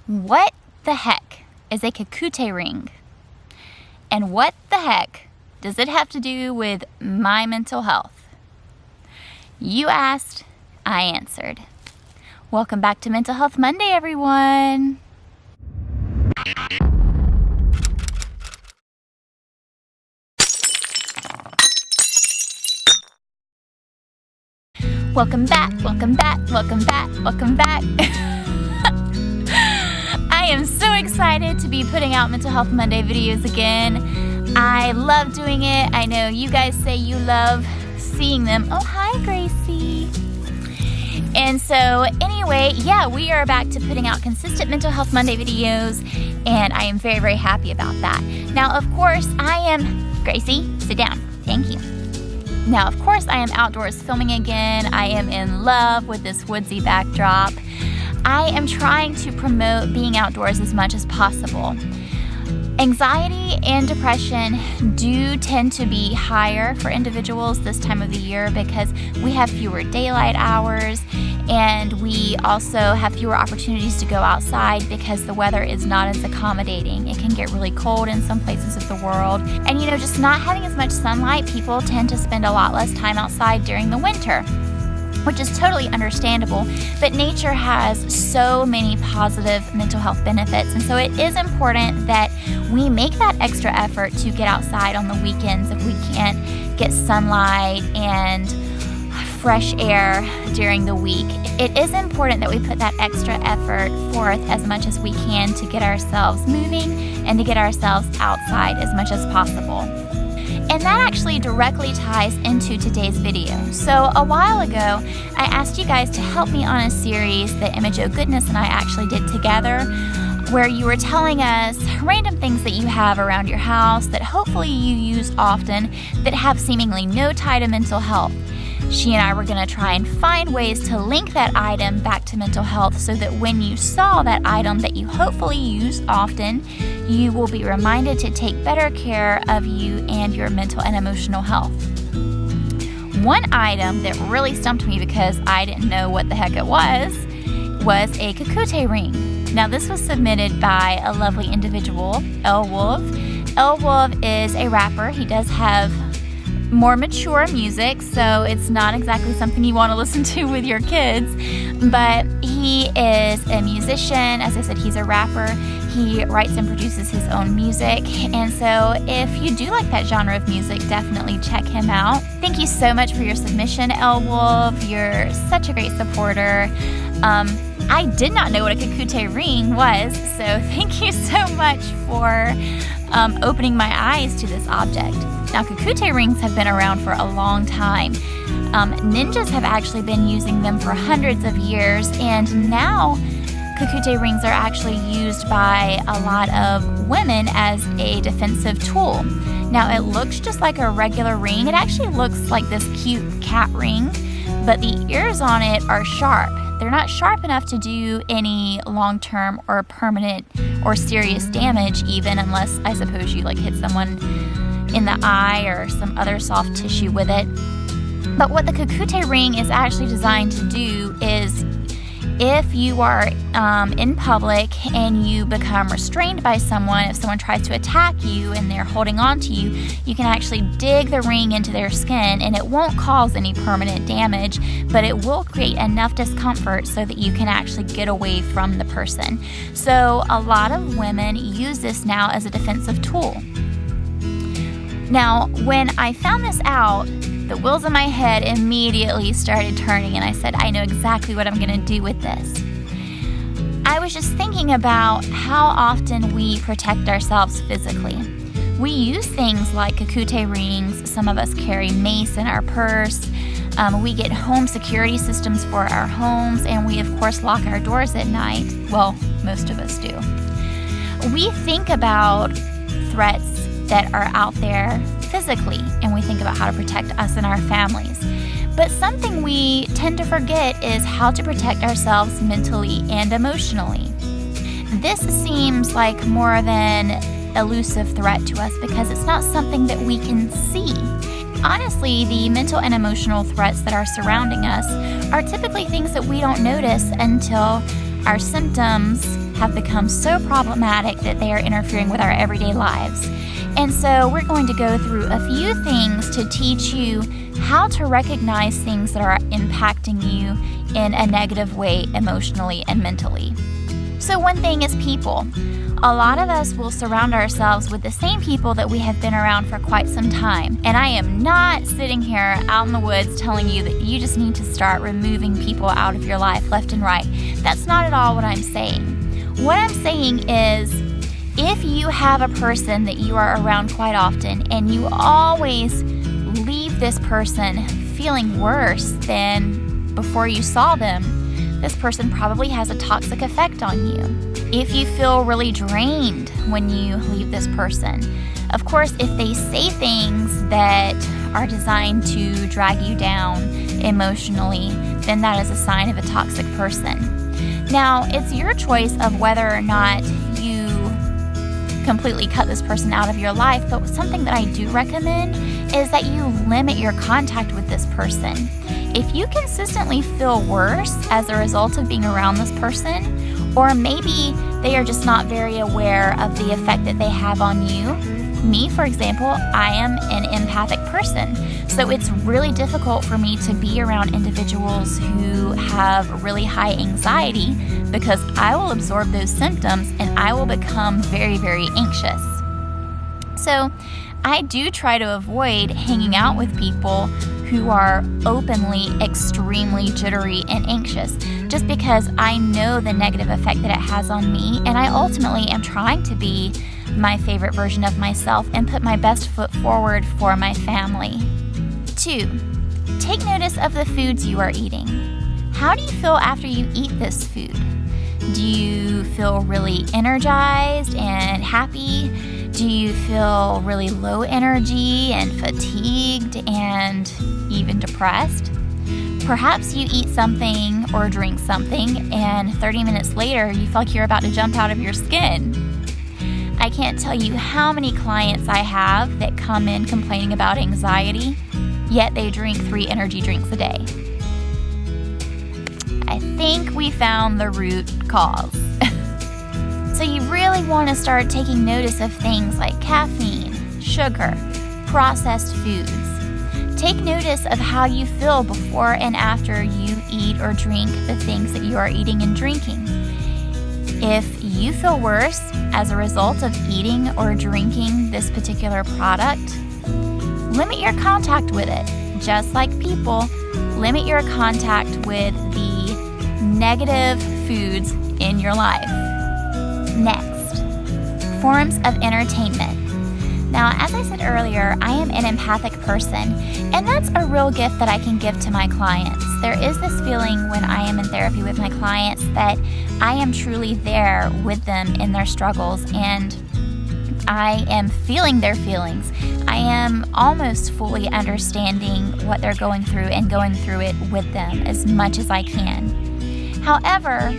What the heck is a Kakuta ring? And what the heck does it have to do with my mental health? You asked, I answered. Welcome back to Mental Health Monday, everyone. Welcome back, welcome back, welcome back, welcome back. I am so excited to be putting out Mental Health Monday videos again. I love doing it. I know you guys say you love seeing them. Oh, hi, Gracie. And so anyway, yeah, we are back to putting out consistent Mental Health Monday videos, and I am very, very happy about that. Now, of course, Gracie, sit down. Thank you. Now, of course, I am outdoors filming again. I am in love with this woodsy backdrop. I am trying to promote being outdoors as much as possible. Anxiety and depression do tend to be higher for individuals this time of the year because we have fewer daylight hours and we also have fewer opportunities to go outside because the weather is not as accommodating. It can get really cold in some places of the world. And just not having as much sunlight, people tend to spend a lot less time outside during the winter, which is totally understandable, but nature has so many positive mental health benefits, and so it is important that we make that extra effort to get outside on the weekends if we can't get sunlight and fresh air during the week. It is important that we put that extra effort forth as much as we can to get ourselves moving and to get ourselves outside as much as possible. And that actually directly ties into today's video. So a while ago, I asked you guys to help me on a series that Image O Goodness and I actually did together, where you were telling us random things that you have around your house that hopefully you use often that have seemingly no tie to mental health. She and I were going to try and find ways to link that item back to mental health so that when you saw that item that you hopefully use often, you will be reminded to take better care of you and your mental and emotional health. One item that really stumped me because I didn't know what the heck it was a Kakuta ring. Now, this was submitted by a lovely individual, El Wolf. El Wolf is a rapper. He does have more mature music, so it's not exactly something you want to listen to with your kids, but he is a musician. As I said, he's a rapper. He writes and produces his own music, and so if you do like that genre of music, definitely check him out. Thank you so much for your submission, El Wolf. You're such a great supporter. I did not know what a Kakuta ring was, so thank you so much for opening my eyes to this object. Now, Kakuta rings have been around for a long time. Ninjas have actually been using them for hundreds of years, and now Kakuta rings are actually used by a lot of women as a defensive tool. Now, it looks just like a regular ring. It actually looks like this cute cat ring, but the ears on it are sharp. They're not sharp enough to do any long-term or permanent or serious damage, even unless, I suppose, you hit someone in the eye or some other soft tissue with it. But what the Kakuta ring is actually designed to do is if you are in public and you become restrained by someone, if someone tries to attack you and they're holding on to you, you can actually dig the ring into their skin and it won't cause any permanent damage, but it will create enough discomfort so that you can actually get away from the person. So a lot of women use this now as a defensive tool. Now, when I found this out, the wheels in my head immediately started turning, and I said, I know exactly what I'm going to do with this. I was just thinking about how often we protect ourselves physically. We use things like Kakuta rings. Some of us carry mace in our purse. We get home security systems for our homes, and we, of course, lock our doors at night. Well, most of us do. We think about threats that are out there physically, and we think about how to protect us and our families. But something we tend to forget is how to protect ourselves mentally and emotionally. This seems like more of an elusive threat to us because it's not something that we can see. Honestly, the mental and emotional threats that are surrounding us are typically things that we don't notice until our symptoms have become so problematic that they are interfering with our everyday lives. And so we're going to go through a few things to teach you how to recognize things that are impacting you in a negative way emotionally and mentally. So one thing is people. A lot of us will surround ourselves with the same people that we have been around for quite some time. And I am not sitting here out in the woods telling you that you just need to start removing people out of your life left and right. That's not at all what I'm saying. What I'm saying is, if you have a person that you are around quite often and you always leave this person feeling worse than before you saw them, this person probably has a toxic effect on you. If you feel really drained when you leave this person, of course, if they say things that are designed to drag you down emotionally, then that is a sign of a toxic person. Now, it's your choice of whether or not you completely cut this person out of your life, but something that I do recommend is that you limit your contact with this person. If you consistently feel worse as a result of being around this person, or maybe they are just not very aware of the effect that they have on you. Me, for example, I am an empathic person, so it's really difficult for me to be around individuals who have really high anxiety because I will absorb those symptoms and I will become very, very anxious. So I do try to avoid hanging out with people who are openly extremely jittery and anxious, just because I know the negative effect that it has on me, and I ultimately am trying to be my favorite version of myself and put my best foot forward for my family. 2, take notice of the foods you are eating. How do you feel after you eat this food? Do you feel really energized and happy? Do you feel really low energy and fatigued and even depressed? Perhaps you eat something or drink something and 30 minutes later you feel like you're about to jump out of your skin. I can't tell you how many clients I have that come in complaining about anxiety, yet they drink 3 energy drinks a day. I think we found the root cause. So you really want to start taking notice of things like caffeine, sugar, processed foods. Take notice of how you feel before and after you eat or drink the things that you are eating and drinking. If you feel worse as a result of eating or drinking this particular product, limit your contact with it. Just like people, limit your contact with the negative foods in your life. Next, forms of entertainment. Now, as I said earlier, I am an empathic person, and that's a real gift that I can give to my clients. There is this feeling when I am in therapy with my clients that I am truly there with them in their struggles, and I am feeling their feelings. I am almost fully understanding what they're going through and going through it with them as much as I can. However,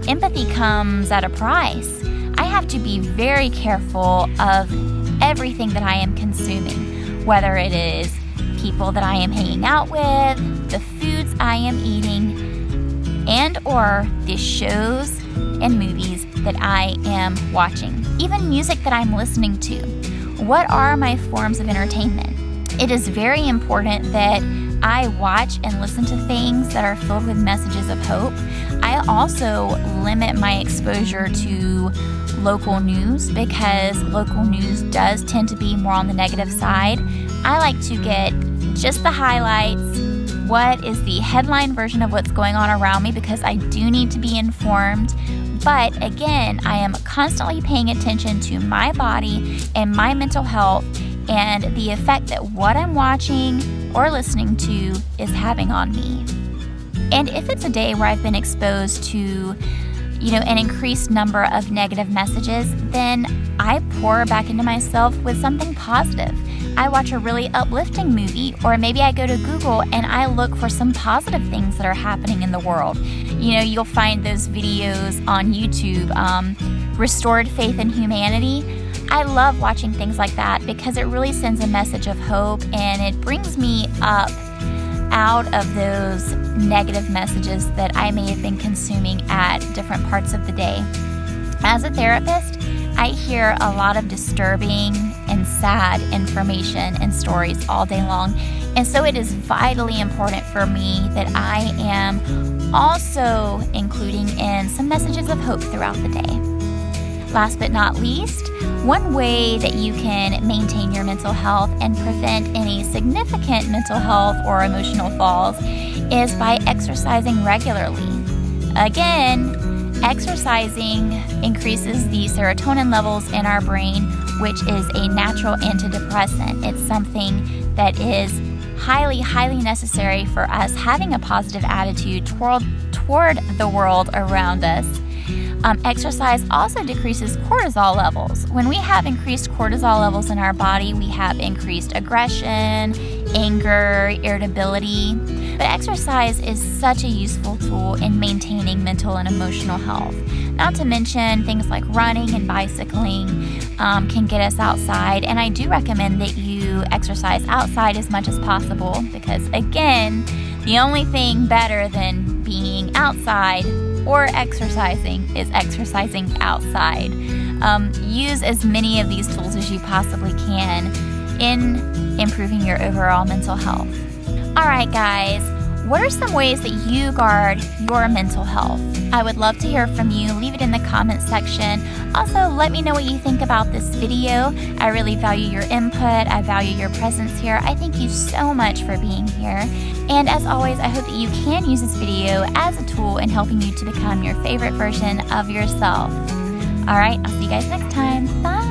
empathy comes at a price. I have to be very careful of everything that I am consuming, whether it is people that I am hanging out with, the foods I am eating, and or the shows and movies that I am watching, even music that I'm listening to. What are my forms of entertainment? It is very important that I watch and listen to things that are filled with messages of hope. I also limit my exposure to local news because local news does tend to be more on the negative side. I like to get just the highlights, what is the headline version of what's going on around me, because I do need to be informed. But again, I am constantly paying attention to my body and my mental health and the effect that what I'm watching or listening to is having on me. And if it's a day where I've been exposed to, an increased number of negative messages, then I pour back into myself with something positive. I watch a really uplifting movie, or maybe I go to Google and I look for some positive things that are happening in the world. You'll find those videos on YouTube, Restored Faith in Humanity. I love watching things like that because it really sends a message of hope and it brings me up out of those negative messages that I may have been consuming at different parts of the day. As a therapist, I hear a lot of disturbing and sad information and stories all day long. And so it is vitally important for me that I am also including in some messages of hope throughout the day. Last but not least, one way that you can maintain your mental health and prevent any significant mental health or emotional falls is by exercising regularly. Again, exercising increases the serotonin levels in our brain, which is a natural antidepressant. It's something that is highly, highly necessary for us having a positive attitude toward the world around us. Exercise also decreases cortisol levels. When we have increased cortisol levels in our body, we have increased aggression, anger, irritability. But exercise is such a useful tool in maintaining mental and emotional health. Not to mention things like running and bicycling can get us outside. And I do recommend that you exercise outside as much as possible because, again, the only thing better than being outside or exercising is exercising outside. Use as many of these tools as you possibly can in improving your overall mental health. All right, guys, what are some ways that you guard your mental health? I would love to hear from you. Leave it in the comments section. Also, let me know what you think about this video. I really value your input. I value your presence here. I thank you so much for being here. And as always, I hope that you can use this video as a tool in helping you to become your favorite version of yourself. All right, I'll see you guys next time. Bye.